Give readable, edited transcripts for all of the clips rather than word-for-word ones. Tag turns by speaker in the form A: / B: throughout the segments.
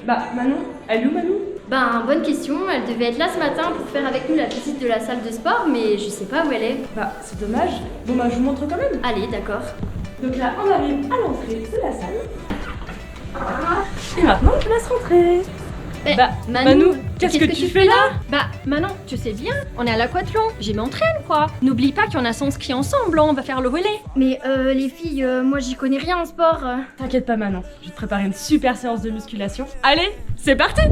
A: Bah Manon, elle est où Manon?
B: Ben, bonne question, elle devait être là ce matin pour faire avec nous la visite de la salle de sport, mais je sais pas où elle est.
A: Bah c'est dommage. Bon bah je vous montre quand même.
B: Allez, d'accord.
A: Donc là on arrive à l'entrée de la salle. Et maintenant je vous laisse rentrer. Bah Manou, qu'est-ce que tu fais là?
C: Bah Manon, tu sais bien, on est à l'aquathlon, j'y m'entraîne quoi. N'oublie pas qu'on a son ski ensemble, on va faire le relais.
B: Mais les filles, moi j'y connais rien en sport.
A: T'inquiète pas Manon, je vais te préparer une super séance de musculation. Allez, c'est parti!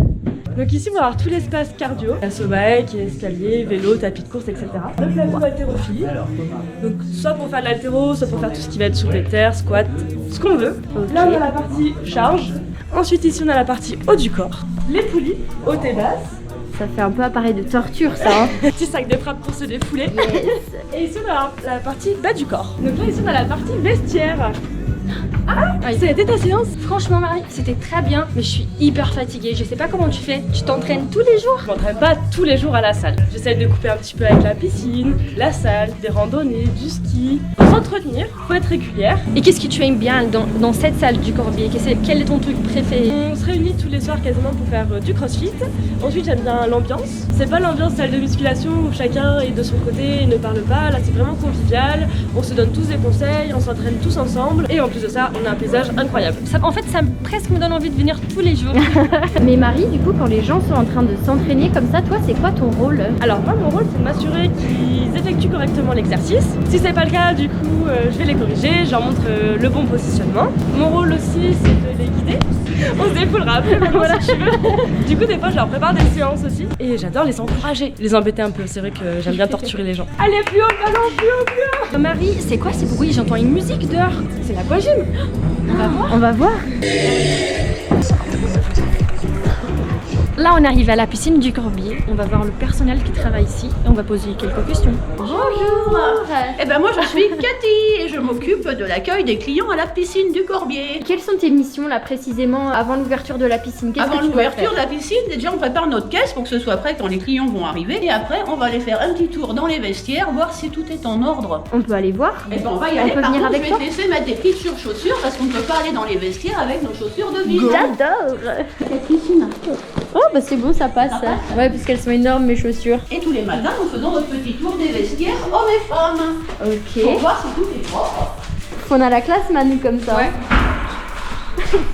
A: Donc ici on va avoir tout l'espace cardio, assaut bike, escalier, vélo, tapis de course, etc. Donc la pour haltérophilie. Donc soit pour faire de l'haltéro, soit pour faire tout ce qui va être soulevé de terre, squat, ce qu'on veut. Là on a la partie charge. Ensuite ici on a la partie haut du corps. Les poulies, haute et basse.
B: Ça fait un peu appareil de torture ça.
A: Petit sac de frappe pour se défouler.
B: Yes.
A: Et ici on a la partie bas du corps. Donc là ici on a la partie vestiaire. Ah, ça a été ta séance?
C: Franchement Marie, c'était très bien, mais je suis hyper fatiguée, je sais pas comment tu fais. Tu t'entraînes tous les jours?
A: Je m'entraîne pas tous les jours à la salle. J'essaie de couper un petit peu avec la piscine, la salle, des randonnées, du ski. Faut s'entretenir, faut être régulière.
C: Et qu'est-ce que tu aimes bien dans cette salle du Corbier? Quel est ton truc préféré?
A: On se réunit tous les soirs quasiment pour faire du crossfit. Ensuite j'aime bien l'ambiance. C'est pas l'ambiance salle de musculation où chacun est de son côté et ne parle pas. Là c'est vraiment convivial. On se donne tous des conseils, on s'entraîne tous ensemble. Et en plus de ça, on a un paysage incroyable.
C: En fait, ça presque me donne envie de venir tous les jours.
B: Mais Marie, du coup, quand les gens sont en train de s'entraîner comme ça, toi, c'est quoi ton rôle?
A: Alors moi, mon rôle, c'est de m'assurer qu'ils effectuent correctement l'exercice. Si c'est pas le cas, du coup, je vais les corriger, je leur montre le bon positionnement. Mon rôle aussi, c'est de les guider. On se défoulera après, voilà, si tu veux. Du coup, des fois, je leur prépare des séances aussi. Et j'adore les encourager, les embêter un peu. C'est vrai que j'aime bien torturer les gens. Allez, plus haut le ballon, plus haut, plus haut.
C: Marie, c'est quoi ces bruits? J'entends une musique dehors.
A: C'est l'aquagym.
C: On va voir.
B: On va voir.
C: Là, on arrive à la piscine du Corbier. On va voir le personnel qui travaille ici et on va poser quelques questions.
D: Bonjour. Eh ben moi je suis Cathy et je m'occupe de l'accueil des clients à la piscine du Corbier.
B: Quelles sont tes missions là précisément avant l'ouverture de la piscine? Qu'est-ce
D: Avant
B: que tu dois
D: l'ouverture de
B: faire?
D: la piscine, déjà on prépare notre caisse pour que ce soit prêt quand les clients vont arriver. Et après on va aller faire un petit tour dans les vestiaires, voir si tout est en ordre.
B: On peut aller voir?
D: Et ben on va y aller.
B: peut
D: Par
B: venir
D: contre,
B: avec
D: je
B: toi?
D: vais te laisser mettre des petites chaussures parce qu'on ne peut pas aller dans les vestiaires avec nos chaussures de ville.
B: J'adore.
D: Cette piscine.
B: Oh bah c'est beau, ça passe. Ouais, parce qu'elles sont énormes mes chaussures.
D: Et tous les matins nous faisons notre petit tour des vestiaires hommes et femmes. Pour
B: Ok.
D: voir si tout est propre.
B: On a la classe Manu comme ça.
D: Ouais.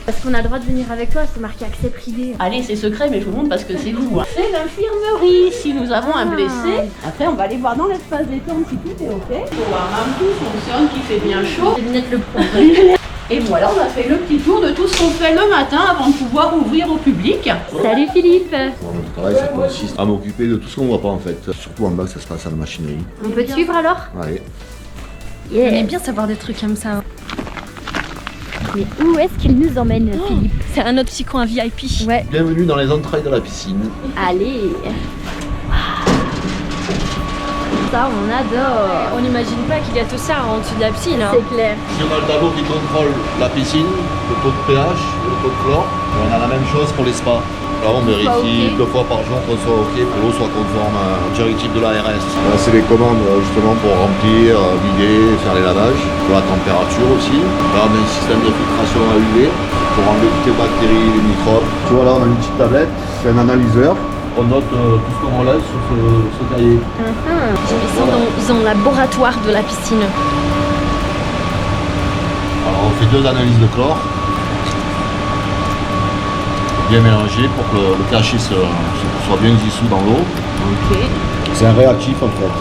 B: Est-ce qu'on a le droit de venir avec toi? C'est marqué accès privé.
D: Allez, c'est secret, mais je vous montre parce que c'est vous. C'est l'infirmerie. Si nous avons un blessé, après on va aller voir dans l'espace détente si tout est ok. Pour voir un tout fonctionne, qu'il fait bien chaud.
B: Les lunettes le pro.
D: Et voilà, on a fait le petit tour de tout ce qu'on fait le matin avant de pouvoir ouvrir au public.
B: Salut Philippe.
E: Mon travail, ça consiste à m'occuper de tout ce qu'on voit pas en fait. Surtout en bas, ça se passe à la machinerie.
B: On peut te suivre alors?
E: Allez.
C: On aime bien savoir des trucs comme ça.
B: Mais où est-ce qu'il nous emmène Philippe?
C: C'est un autre petit coin VIP.
B: Ouais.
E: Bienvenue dans les entrailles de la piscine.
B: Allez. Ça on adore.
C: On n'imagine pas qu'il y a tout ça en dessous de la piscine. Hein.
B: C'est clair.
E: Ici, on a le tableau qui contrôle la piscine, le taux de pH, le taux de chlore. Et on a la même chose pour les spas. Là, on vérifie 2 fois par jour qu'on soit OK, que l'eau soit conforme aux directives de l'ARS. Là, c'est les commandes justement pour remplir, vider, faire les lavages, pour la température aussi. Là, on a un système de filtration à UV pour enlever toutes les bactéries, les microbes. Tu vois, là, on a une petite tablette, c'est un analyseur. On note tout ce qu'on relève sur ce cahier.
C: Ils sont dans le laboratoire de la piscine.
E: Alors, on fait 2 analyses de chlore. Bien mélangé pour que le pH soit bien dissous dans l'eau. C'est un réactif en fait.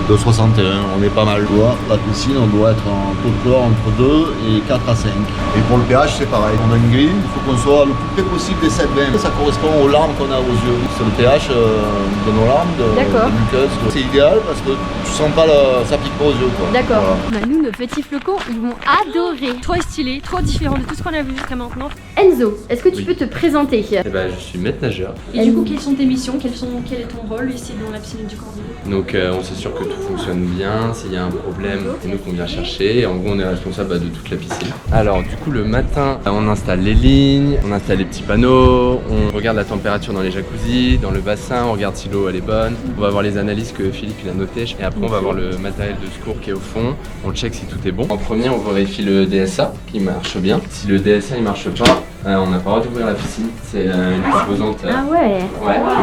E: 2,61, on est pas mal. La piscine, on doit être en taux de chlore entre 2 et 4 à 5. Et pour le pH, c'est pareil. On a une grille, il faut qu'on soit le plus près possible des 7,20. Ça correspond aux larmes qu'on a aux yeux. C'est le pH de nos larmes, de muqueuse. C'est idéal parce que tu sens pas, ça pique pas aux yeux.
B: D'accord. Voilà.
C: Nous, nos petits flocons, ils vont adorer. Trop stylé, trop différent de tout ce qu'on a vu jusqu'à maintenant.
B: Enzo, est-ce que tu
F: Oui.
B: peux te présenter?
F: Eh ben, je suis maître nageur.
C: Et du coup, quelles sont tes missions? Quel est ton rôle ici dans la piscine du Corbier?
F: Donc, on s'assure que tout fonctionne bien. S'il y a un problème, c'est nous qu'on vient chercher. Et en gros, on est responsable de toute la piscine. Alors, du coup, le matin, on installe les lignes, on installe les petits panneaux, on regarde la température dans les jacuzzis, dans le bassin, on regarde si l'eau elle est bonne. On va voir les analyses que Philippe il a notées. Et après, on va voir le matériel de secours qui est au fond. On check si tout est bon. En premier, on vérifie le DSA qui marche bien. Si le DSA il marche pas, On n'a pas le droit d'ouvrir la piscine, c'est une composante
C: Ah ouais.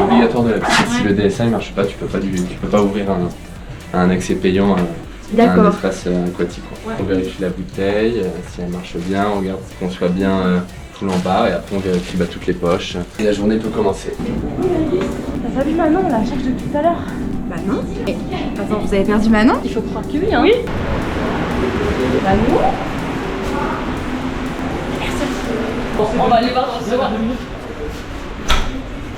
F: obligatoire de la piscine. Si le DSA ne marche pas, tu peux pas ouvrir un accès payant à un espace aquatique. Quoi. On vérifie la bouteille, si elle marche bien, on regarde qu'on soit bien tout l'embarras et après on vérifie toutes les poches. Et la journée peut commencer.
A: T'as pas vu Manon, on la cherche depuis tout à l'heure.
G: Manon? Attends, vous avez perdu Manon?
C: Il faut croire que oui, hein.
A: Oui. Manon? Bon, on va aller voir dans le second.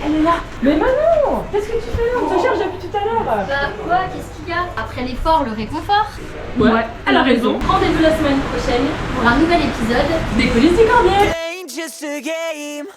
A: Elle est là. Mais Manon, qu'est-ce que tu fais là? On te cherche depuis tout à l'heure.
B: Bah quoi, qu'est-ce qu'il y a? Après l'effort, le réconfort.
A: Ouais, elle a raison.
B: Rendez-vous la semaine prochaine pour un nouvel épisode
A: Des coulisses du Corbier.
H: Ain't just a game.